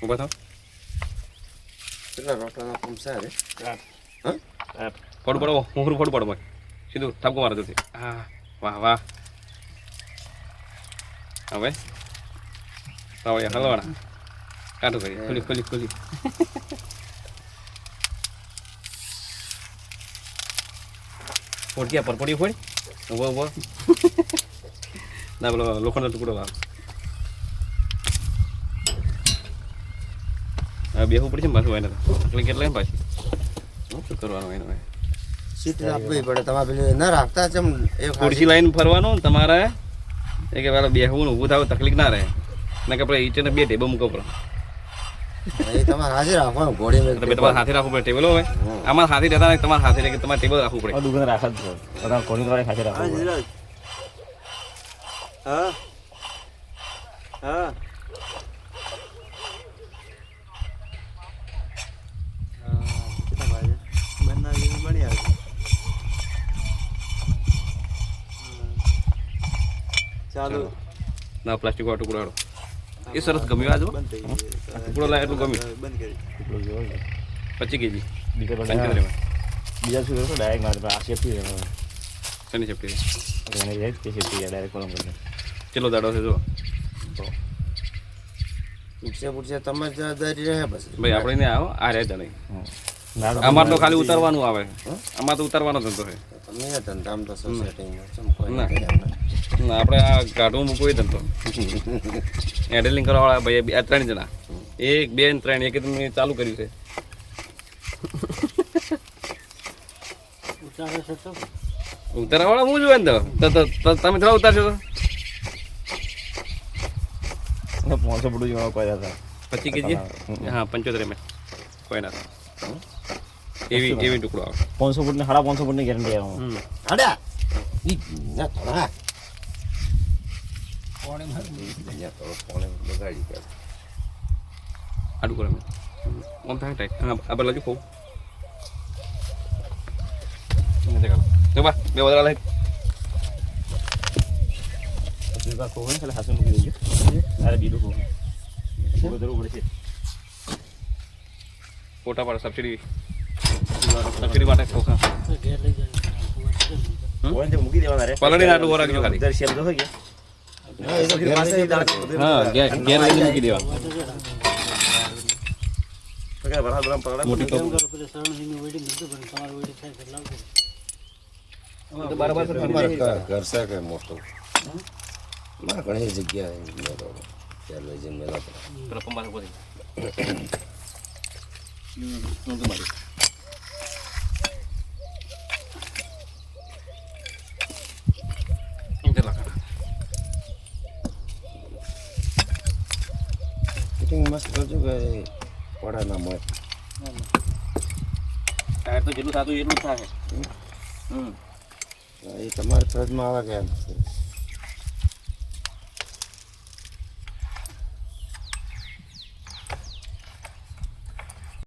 ઊભા થાવ. કેટલા રોટલાના પંપસા રે? ફોડ પડો હું ફોડ પડો ભાઈ સીધું ઠપકો મારો જતી. હા વાહ વાહ. હવે તાવ યાર હલવાના કાઢો કરી ખોલી ફોડ ક્યાં પર પડી ફોડ ઉભો ના પેલો લોખંડનો ટુકડો લાવ. હા બેહવું પડશે ને પાછું એને એટલે કેટલા પાછી શું કરવાનું એને સીટ રાખવી પડે તમારે પેલી ના રાખતા છે ખુરશી લાઈન ફરવાનું તમારે એ કે પેલા બેહવું ઊભું થવું તકલીફ ના રહે ને કે આપણે ઈટને 2 ટેબલ મૂકવો પડે. એ તમારે હાજર રાખવાનું ઘોડી તમારે હાથે રાખવું પડે ટેબલ હોય આમાં હાથે રહેતા નહીં તમારે હાથે રહે તમારે ટેબલ રાખવું પડે. દુકાન રાખા જ બધા ઘોડી વાળા ખાતે રાખવું. હા હા ચાલો ના પ્લાસ્ટિક વાળો ટુકડો એ સરસ ગમ્યું આજો ટુકડો લાય એટલું ગમ્યું. બંધ કરી એટલું જોયું 25 કેજી બીજા શું કરો ડાયરેક્ટ મારે આ સેફટી શની સેફટી એને જાય તે સેફટી ડાયરેક્ટ કોલમ કરી ચેલો દાડો છે જો પૂછે તમે જવાબદારી રહે બસ ભાઈ આપણે ને આવો આ રહે જ નહીં અમારે તો ખાલી ઉતારવાનું આવે અમારે તો ઉતારવાનો ધંધો છે. તમે ધંધામ તો સોસાયટીમાં કોઈ ના આપણે આ ગાઢું મૂકવું એ ધંધો હેન્ડલિંગ કરવાવાળા ભાઈ 3 જણા 1 2 3 એક તમે ચાલુ કર્યું છે. ઉતારવાળા હું જોવે ને તો તમે થોડા ઉતારશો તો 500 ફૂટ જેવા કોઈ હતા 25 કેજી હા 75 ml કોઈ ના એવી ટુકડો આવે 500 ફૂટ ને 550 ફૂટ ની ગેરંટી આવે. હાડા ઈ ના થોડા પોણે બગાડી કે આડું કરે ઓમ થાય ટાઈટ આ બદલા જો ફો ને બા બે વધારા લઈ બીજા કો હોય એટલે હાસુ મૂકી દેજો. અરે બીડું કો પૂરો જરૂર પડશે ફોટા પર સબસિડી માટે ખોખા કોઈ તે મૂકી દેવાના રે પલડી આટલું ઓરાગજો ખાલી દર શેમ જો હોય હા એ તો ઘેર પાસે હા ગેર લઈને મૂકી દેવા પકડ બરાબર બરાબર પકડ મોટી તો બરાબર ઘર છે કે મોટું મારે ઘણી જગ્યાએ ત્યાં લઈ જઈને મેલા પેલા પંબાર ઉપર ફિટિંગ મસ્ત કરજો કે પડા ના મળે ટાયર તો જેટલું થતું એટલું જ થાય. એ તમારા ફરજમાં આવે કે